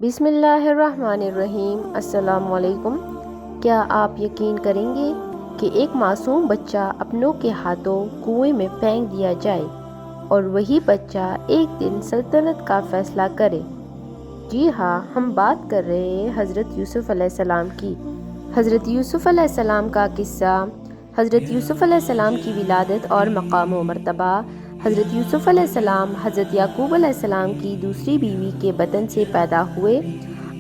بسم اللہ الرحمن الرحیم۔ السلام علیکم۔ کیا آپ یقین کریں گے کہ ایک معصوم بچہ اپنوں کے ہاتھوں کنویں میں پھینک دیا جائے اور وہی بچہ ایک دن سلطنت کا فیصلہ کرے؟ جی ہاں، ہم بات کر رہے ہیں حضرت یوسف علیہ السلام کی۔ حضرت یوسف علیہ السلام کا قصہ۔ حضرت یوسف علیہ السلام کی ولادت اور مقام و مرتبہ۔ حضرت یوسف علیہ السلام حضرت یعقوب علیہ السلام کی دوسری بیوی کے بطن سے پیدا ہوئے۔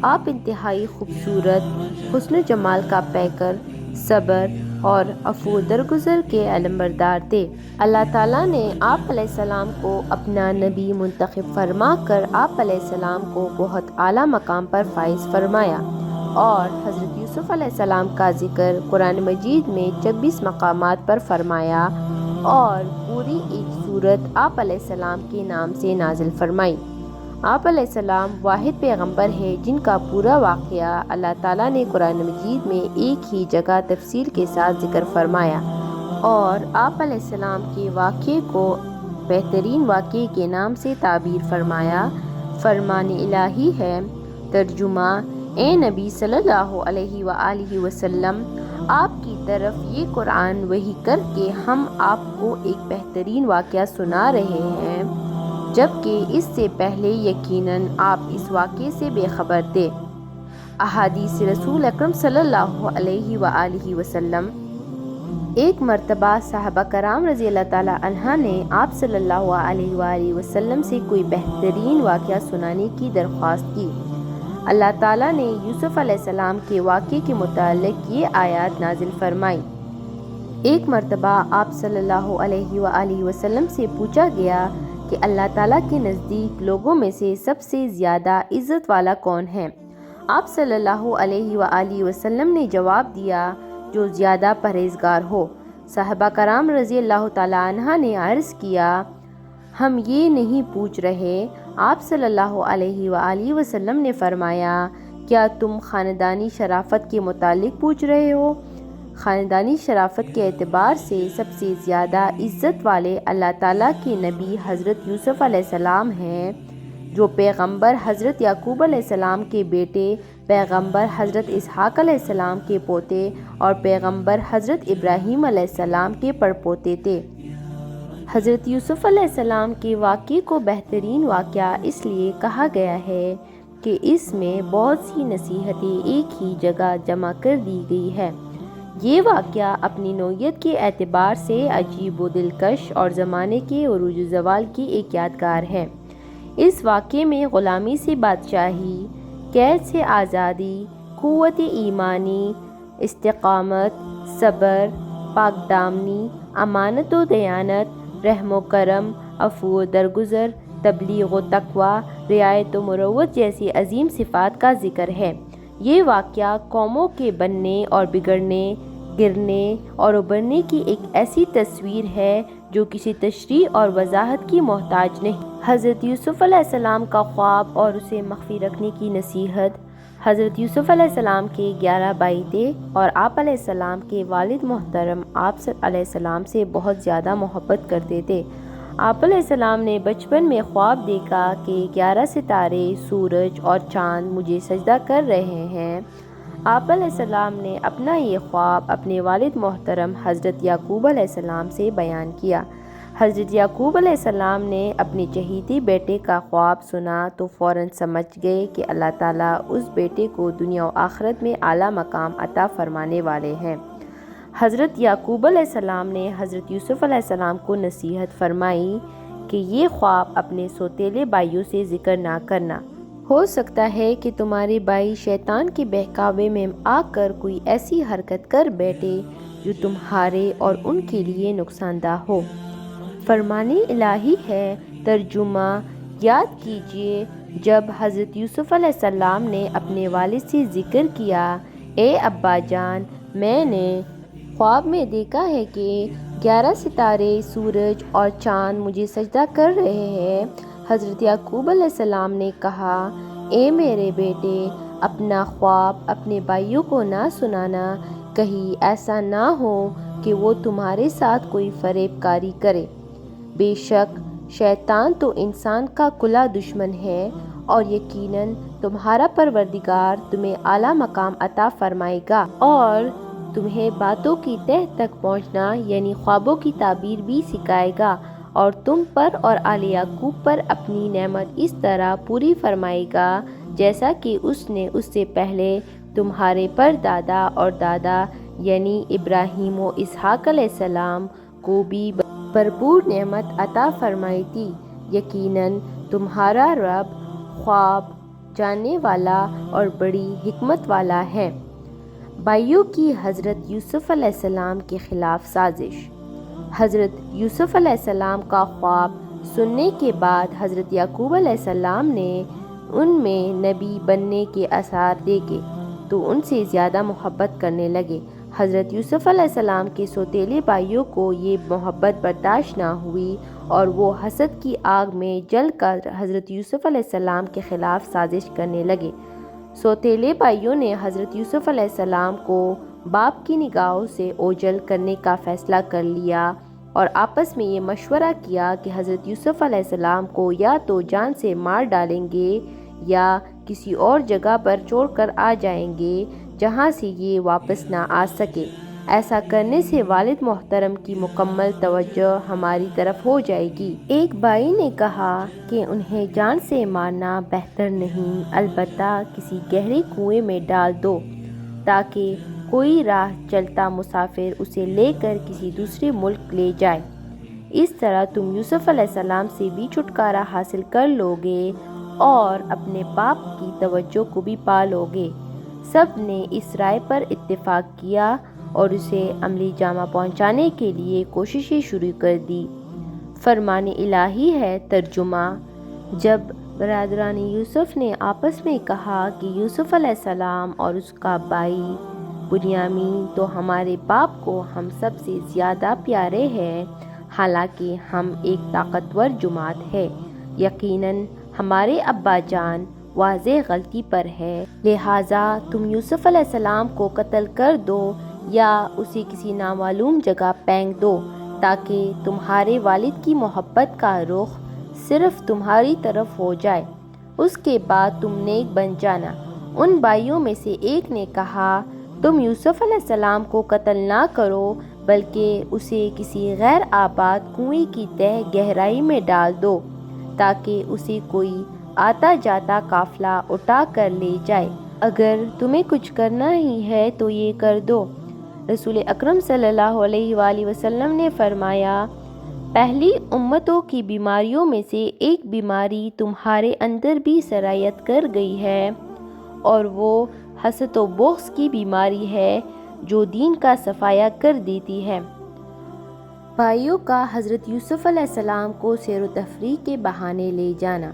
آپ انتہائی خوبصورت، حسن و جمال کا پیکر، صبر اور عفو درگزر کے علمبردار تھے۔ اللہ تعالیٰ نے آپ علیہ السلام کو اپنا نبی منتخب فرما کر آپ علیہ السلام کو بہت اعلیٰ مقام پر فائز فرمایا، اور حضرت یوسف علیہ السلام کا ذکر قرآن مجید میں 26 مقامات پر فرمایا اور پوری ایک سورت آپ علیہ السلام کے نام سے نازل فرمائی۔ آپ علیہ السلام واحد پیغمبر ہے جن کا پورا واقعہ اللہ تعالیٰ نے قرآن مجید میں ایک ہی جگہ تفصیل کے ساتھ ذکر فرمایا، اور آپ علیہ السلام کے واقعے کو بہترین واقعے کے نام سے تعبیر فرمایا۔ فرمان الہی ہے۔ ترجمہ: اے نبی صلی اللہ علیہ وآلہ وسلم، آپ کی طرف یہ قرآن وحی کر کے ہم آپ کو ایک بہترین واقعہ سنا رہے ہیں، جبکہ اس سے پہلے یقیناً آپ اس واقعے سے بے خبر تھے۔ احادیث رسول اکرم صلی اللہ علیہ وآلہ وسلم۔ ایک مرتبہ صحابہ کرام رضی اللہ تعالیٰ عنہ نے آپ صلی اللہ علیہ وآلہ وسلم سے کوئی بہترین واقعہ سنانے کی درخواست کی۔ اللہ تعالیٰ نے یوسف علیہ السلام کے واقعے کے متعلق یہ آیات نازل فرمائی۔ ایک مرتبہ آپ صلی اللہ علیہ وآلہ وسلم سے پوچھا گیا کہ اللہ تعالیٰ کے نزدیک لوگوں میں سے سب سے زیادہ عزت والا کون ہے؟ آپ صلی اللہ علیہ وآلہ وسلم نے جواب دیا، جو زیادہ پرہیزگار ہو۔ صحابہ کرام رضی اللہ تعالیٰ عنہ نے عرض کیا، ہم یہ نہیں پوچھ رہے۔ آپ صلی اللہ علیہ وآلہ وسلم نے فرمایا، کیا تم خاندانی شرافت کے متعلق پوچھ رہے ہو؟ خاندانی شرافت کے اعتبار سے سب سے زیادہ عزت والے اللہ تعالیٰ کے نبی حضرت یوسف علیہ السلام ہیں، جو پیغمبر حضرت یعقوب علیہ السلام کے بیٹے، پیغمبر حضرت اسحاق علیہ السلام کے پوتے اور پیغمبر حضرت ابراہیم علیہ السلام کے پڑپوتے تھے۔ حضرت یوسف علیہ السلام کے واقعے کو بہترین واقعہ اس لیے کہا گیا ہے کہ اس میں بہت سی نصیحتیں ایک ہی جگہ جمع کر دی گئی ہے۔ یہ واقعہ اپنی نوعیت کے اعتبار سے عجیب و دلکش اور زمانے کے عروج و زوال کی ایک یادگار ہے۔ اس واقعے میں غلامی سے بادشاہی، قید سے آزادی، قوت ایمانی، استقامت، صبر، پاک دامنی، امانت و دیانت، رحم و کرم، عفو و درگزر، تبلیغ و تقویٰ، رعایت و مروت جیسی عظیم صفات کا ذکر ہے۔ یہ واقعہ قوموں کے بننے اور بگڑنے، گرنے اور ابھرنے کی ایک ایسی تصویر ہے جو کسی تشریح اور وضاحت کی محتاج نہیں۔ حضرت یوسف علیہ السلام کا خواب اور اسے مخفی رکھنے کی نصیحت۔ حضرت یوسف علیہ السلام کے 11 بھائی تھے، اور آپ علیہ السلام کے والد محترم آپ علیہ السلام سے بہت زیادہ محبت کرتے تھے۔ آپ علیہ السلام نے بچپن میں خواب دیکھا کہ 11 ستارے، سورج اور چاند مجھے سجدہ کر رہے ہیں۔ آپ علیہ السلام نے اپنا یہ خواب اپنے والد محترم حضرت یعقوب علیہ السلام سے بیان کیا۔ حضرت یعقوب علیہ السلام نے اپنے چہیتے بیٹے کا خواب سنا تو فوراً سمجھ گئے کہ اللہ تعالیٰ اس بیٹے کو دنیا و آخرت میں اعلیٰ مقام عطا فرمانے والے ہیں۔ حضرت یعقوب علیہ السلام نے حضرت یوسف علیہ السلام کو نصیحت فرمائی کہ یہ خواب اپنے سوتیلے بھائیوں سے ذکر نہ کرنا۔ ہو سکتا ہے کہ تمہارے بھائی شیطان کے بہکاوے میں آ کر کوئی ایسی حرکت کر بیٹھے جو تمہارے اور ان کے لیے نقصان دہ ہو۔ فرمان الہی ہے۔ ترجمہ: یاد کیجئے جب حضرت یوسف علیہ السلام نے اپنے والد سے ذکر کیا، اے ابا جان، میں نے خواب میں دیکھا ہے کہ 11 ستارے، سورج اور چاند مجھے سجدہ کر رہے ہیں۔ حضرت یعقوب علیہ السلام نے کہا، اے میرے بیٹے، اپنا خواب اپنے بھائیوں کو نہ سنانا، کہیں ایسا نہ ہو کہ وہ تمہارے ساتھ کوئی فریب کاری کرے۔ بے شک شیطان تو انسان کا کھلا دشمن ہے، اور یقیناً تمہارا پروردگار تمہیں اعلیٰ مقام عطا فرمائے گا اور تمہیں باتوں کی تہ تک پہنچنا یعنی خوابوں کی تعبیر بھی سکھائے گا، اور تم پر اور آل یعقوب پر اپنی نعمت اس طرح پوری فرمائے گا جیسا کہ اس نے اس سے پہلے تمہارے پر دادا اور دادا یعنی ابراہیم و اسحاق علیہ السلام کو بھی بھرپور نعمت عطا فرمائی تھی۔ یقیناً تمہارا رب خواب جاننے والا اور بڑی حکمت والا ہے۔ بھائیوں کی حضرت یوسف علیہ السلام کے خلاف سازش۔ حضرت یوسف علیہ السلام کا خواب سننے کے بعد حضرت یعقوب علیہ السلام نے ان میں نبی بننے کے آثار دیکھے تو ان سے زیادہ محبت کرنے لگے۔ حضرت یوسف علیہ السلام کے سوتیلے بھائیوں کو یہ محبت برداشت نہ ہوئی اور وہ حسد کی آگ میں جل کر حضرت یوسف علیہ السلام کے خلاف سازش کرنے لگے۔ سوتیلے بھائیوں نے حضرت یوسف علیہ السلام کو باپ کی نگاہوں سے اوجھل کرنے کا فیصلہ کر لیا اور آپس میں یہ مشورہ کیا کہ حضرت یوسف علیہ السلام کو یا تو جان سے مار ڈالیں گے یا کسی اور جگہ پر چھوڑ کر آ جائیں گے جہاں سے یہ واپس نہ آ سکے۔ ایسا کرنے سے والد محترم کی مکمل توجہ ہماری طرف ہو جائے گی۔ ایک بھائی نے کہا کہ انہیں جان سے مارنا بہتر نہیں، البتہ کسی گہرے کنویں میں ڈال دو تاکہ کوئی راہ چلتا مسافر اسے لے کر کسی دوسرے ملک لے جائے۔ اس طرح تم یوسف علیہ السلام سے بھی چھٹکارا حاصل کر لو گے اور اپنے باپ کی توجہ کو بھی پا لو گے۔ سب نے اس رائے پر اتفاق کیا اور اسے عملی جامہ پہنچانے کے لیے کوششیں شروع کر دی۔ فرمان الہی ہے۔ ترجمہ: جب برادران یوسف نے آپس میں کہا کہ یوسف علیہ السلام اور اس کا بھائی بنیامین تو ہمارے باپ کو ہم سب سے زیادہ پیارے ہیں، حالانکہ ہم ایک طاقتور جماعت ہے، یقیناً ہمارے ابا جان واضح غلطی پر ہے، لہٰذا تم یوسف علیہ السلام کو قتل کر دو یا اسے کسی نامعلوم جگہ پھینک دو تاکہ تمہارے والد کی محبت کا رخ صرف تمہاری طرف ہو جائے، اس کے بعد تم نیک بن جانا۔ ان بھائیوں میں سے ایک نے کہا، تم یوسف علیہ السلام کو قتل نہ کرو بلکہ اسے کسی غیر آباد کنویں کی تہ گہرائی میں ڈال دو تاکہ اسے کوئی آتا جاتا قافلہ اٹھا کر لے جائے۔ اگر تمہیں کچھ کرنا ہی ہے تو یہ کر دو۔ رسول اکرم صلی اللہ علیہ وآلہ وسلم نے فرمایا، پہلی امتوں کی بیماریوں میں سے ایک بیماری تمہارے اندر بھی سرایت کر گئی ہے اور وہ حسد و بغض کی بیماری ہے جو دین کا صفایا کر دیتی ہے۔ بھائیوں کا حضرت یوسف علیہ السلام کو سیر و تفریح کے بہانے لے جانا۔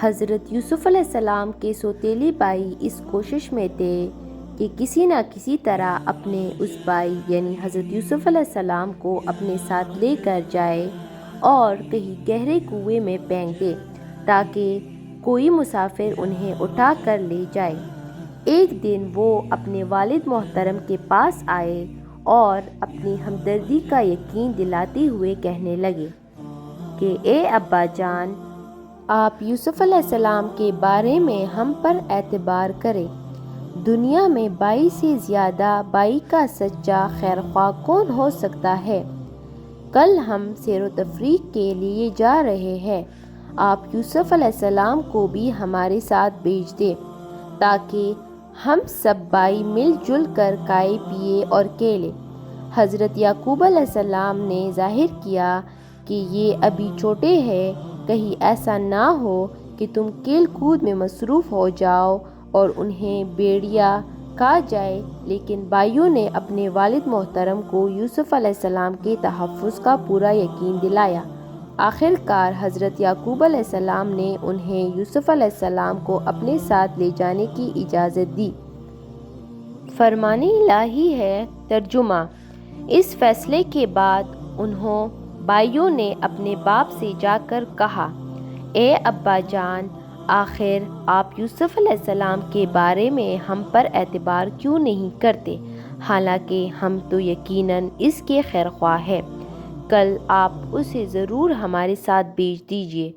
حضرت یوسف علیہ السلام کے سوتیلے بھائی اس کوشش میں تھے کہ کسی نہ کسی طرح اپنے اس بھائی یعنی حضرت یوسف علیہ السلام کو اپنے ساتھ لے کر جائے اور کہیں گہرے کنویں میں پھینک دے تاکہ کوئی مسافر انہیں اٹھا کر لے جائے۔ ایک دن وہ اپنے والد محترم کے پاس آئے اور اپنی ہمدردی کا یقین دلاتے ہوئے کہنے لگے کہ اے ابا جان، آپ یوسف علیہ السلام کے بارے میں ہم پر اعتبار کریں۔ دنیا میں بھائی سے زیادہ بھائی کا سچا خیرخواہ کون ہو سکتا ہے؟ کل ہم سیر و تفریح کے لیے جا رہے ہیں، آپ یوسف علیہ السلام کو بھی ہمارے ساتھ بھیج دیں تاکہ ہم سب بھائی مل جل کر کھائے پیے اور کھیلیں۔ حضرت یعقوب علیہ السلام نے ظاہر کیا کہ یہ ابھی چھوٹے ہیں، کہیں ایسا نہ ہو کہ تم کھیل کود میں مصروف ہو جاؤ اور انہیں بھیڑیا کھا جائے، لیکن بھائیوں نے اپنے والد محترم کو یوسف علیہ السلام کے تحفظ کا پورا یقین دلایا۔ آخر کار حضرت یعقوب علیہ السلام نے انہیں یوسف علیہ السلام کو اپنے ساتھ لے جانے کی اجازت دی۔ فرمان الہی ہے۔ ترجمہ: اس فیصلے کے بعد انہوں بھائیوں نے اپنے باپ سے جا کر کہا، اے ابا جان، آخر آپ یوسف علیہ السلام کے بارے میں ہم پر اعتبار کیوں نہیں کرتے، حالانکہ ہم تو یقیناً اس کے خیرخواہ ہیں۔ کل آپ اسے ضرور ہمارے ساتھ بھیج دیجیے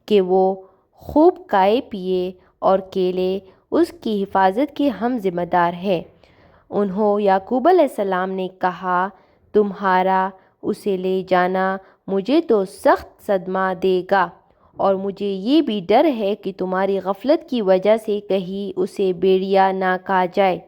کہ وہ خوب کھائے پیے اور کھیلے، اس کی حفاظت کے ہم ذمہ دار ہیں۔ انہوں یعقوب علیہ السلام نے کہا، تمہارا اسے لے جانا مجھے تو سخت صدمہ دے گا، اور مجھے یہ بھی ڈر ہے کہ تمہاری غفلت کی وجہ سے کہیں اسے بھیڑیا نہ کھا جائے۔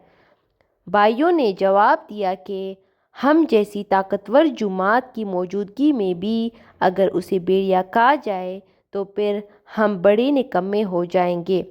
بھائیوں نے جواب دیا کہ ہم جیسی طاقتور جماعت کی موجودگی میں بھی اگر اسے بھیڑیا کھا جائے تو پھر ہم بڑے نکمے ہو جائیں گے۔